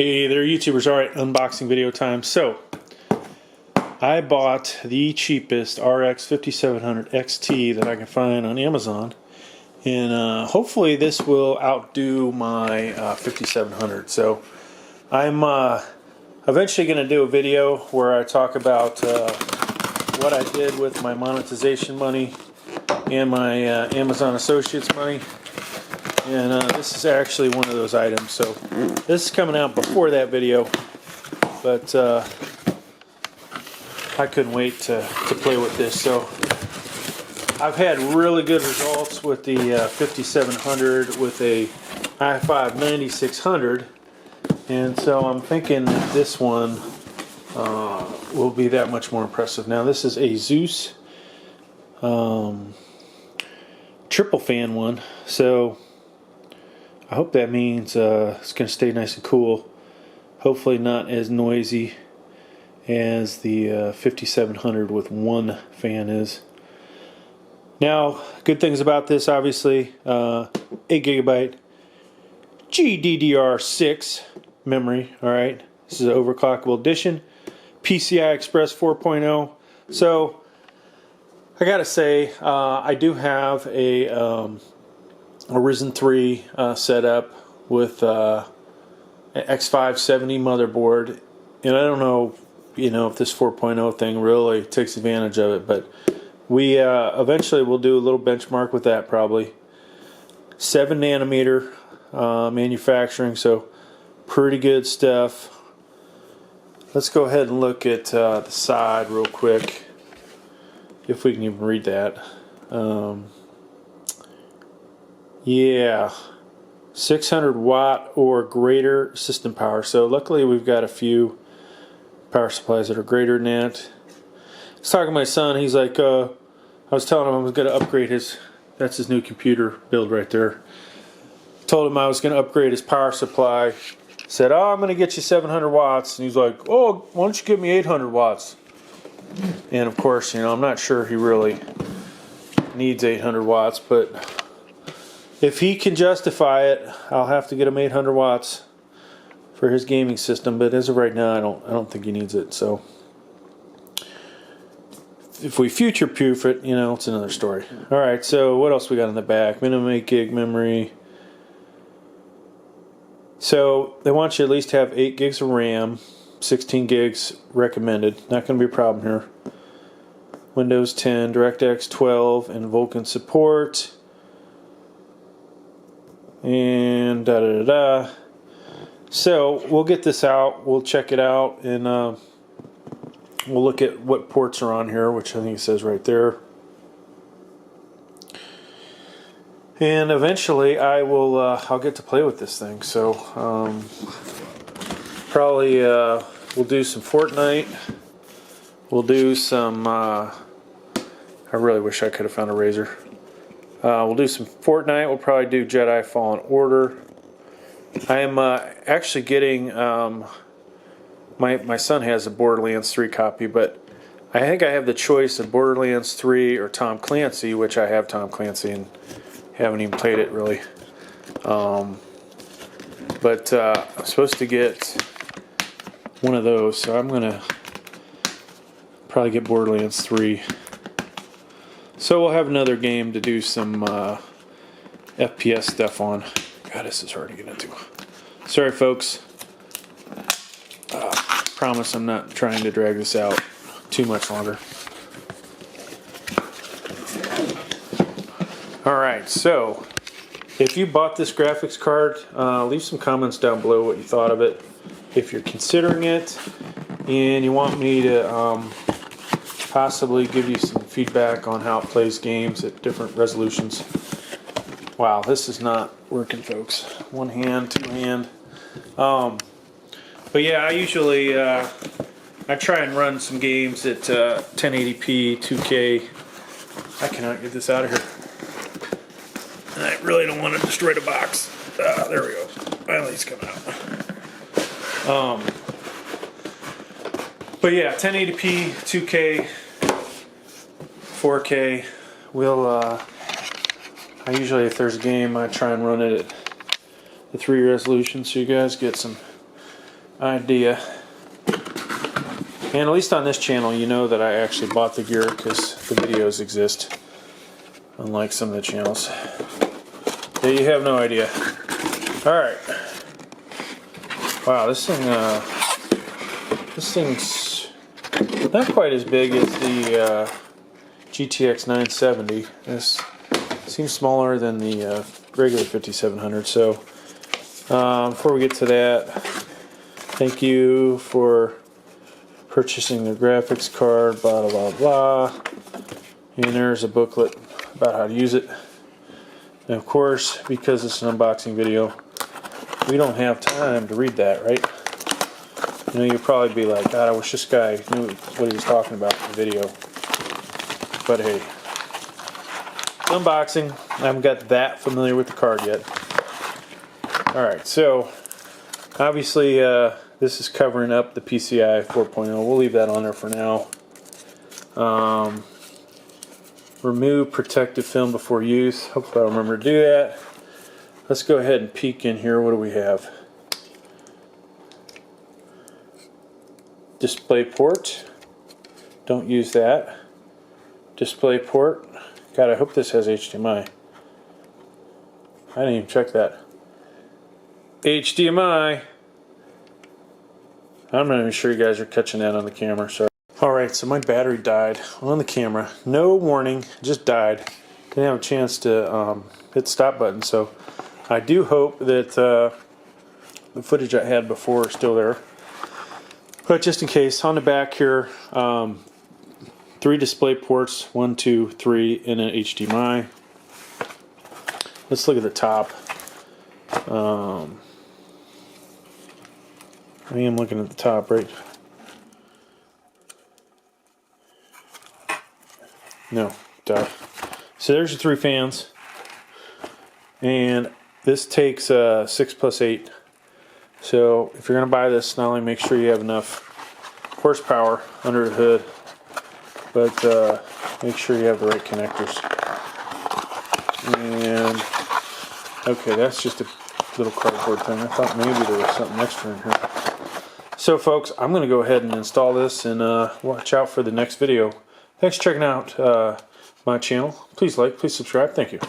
Hey there, YouTubers. Alright, unboxing video time. So, I bought the cheapest RX 5700 XT that I can find on Amazon. And hopefully this will outdo my 5700. So, I'm eventually going to do a video where I talk about what I did with my monetization money and my Amazon Associates money. And this is actually one of those items. So this is coming out before that video, but I couldn't wait to play with this. So I've had really good results with the 5700 with a i5 9600, and so I'm thinking that this one will be that much more impressive. Now this is a Asus triple fan one, so I hope that means it's going to stay nice and cool. Hopefully not as noisy as the 5700 with one fan is. Now, good things about this, obviously, 8GB GDDR6 memory. All right, this is an overclockable edition, PCI Express 4.0. So I gotta say, I do have a Ryzen 3 setup with an X5 70 motherboard, and I don't know, if this 4.0 thing really takes advantage of it, but we eventually will do a little benchmark with that probably. 7 nanometer manufacturing, so pretty good stuff. Let's go ahead and look at the side real quick, if we can even read that. Yeah, 600 watt or greater system power. So luckily we've got a few power supplies that are greater than that. I was talking to my son. He's like, I was telling him I was going to upgrade his, that's his new computer build right there. Told him I was going to upgrade his power supply. Said, oh, I'm going to get you 700 watts. And he's like, oh, why don't you give me 800 watts? And of course, I'm not sure he really needs 800 watts, but if he can justify it, I'll have to get him 800 watts for his gaming system. But as of right now, I don't think he needs it. So if we future-proof it, it's another story. All right. So what else we got in the back? Minimum 8 gig memory. So they want you at least to have 8 gigs of RAM, 16 gigs recommended. Not going to be a problem here. Windows 10, DirectX 12, and Vulkan support. And da-da-da-da. So we'll get this out, we'll check it out, and we'll look at what ports are on here, which I think it says right there. And eventually I will I'll get to play with this thing. So probably we'll do some Fortnite. We'll do some I really wish I could have found a razor. We'll do some Fortnite. We'll probably do Jedi Fallen Order. I am actually getting my son has a Borderlands 3 copy, but I think I have the choice of Borderlands 3 or Tom Clancy, which I have Tom Clancy and haven't even played it really. But I'm supposed to get one of those, so I'm gonna probably get Borderlands 3. So we'll have another game to do some FPS stuff on. God, this is hard to get into. Sorry, folks. Promise I'm not trying to drag this out too much longer. Alright, so if you bought this graphics card, leave some comments down below what you thought of it. If you're considering it and you want me to possibly give you some feedback on how it plays games at different resolutions. Wow, this is not working, folks. One hand, two hand. But yeah, I usually I try and run some games at 1080p, 2K. I cannot get this out of here. And I really don't want to destroy the box. There we go. Finally, it's coming out. But yeah, 1080p, 2K, 4K. We'll I usually, if there's a game, I try and run it at the 3 resolution so you guys get some idea. And at least on this channel, you know that I actually bought the gear because the videos exist, unlike some of the channels. Yeah, you have no idea. All right. Wow, this thing's not quite as big as the GTX 970. This seems smaller than the regular 5700. So before we get to that, thank you for purchasing the graphics card, blah blah blah. And there's a booklet about how to use it. And of course, because it's an unboxing video, we don't have time to read that, right? You know, you'll probably be like, God, I wish this guy knew what he was talking about in the video. But hey, it's unboxing. I haven't got that familiar with the card yet. Alright, so obviously this is covering up the PCI 4.0. We'll leave that on there for now. Remove protective film before use. Hopefully I'll remember to do that. Let's go ahead and peek in here. What do we have? Display port. Don't use that. Display port. God, I hope this has HDMI. I didn't even check that. HDMI. I'm not even sure you guys are catching that on the camera. Sorry. Alright, so my battery died on the camera. No warning, just died. Didn't have a chance to hit the stop button, so I do hope that the footage I had before is still there. But just in case, on the back here, 3 display ports, 1, 2, 3, and an HDMI. Let's look at the top. I am looking at the top, right? No, duh. So there's your 3 fans, and this takes 6 plus 8. So if you're going to buy this, not only make sure you have enough horsepower under the hood, but make sure you have the right connectors. And okay, that's just a little cardboard thing. I thought maybe there was something extra in here. So folks, I'm going to go ahead and install this, and watch out for the next video. Thanks for checking out my channel. Please like, please subscribe. Thank you.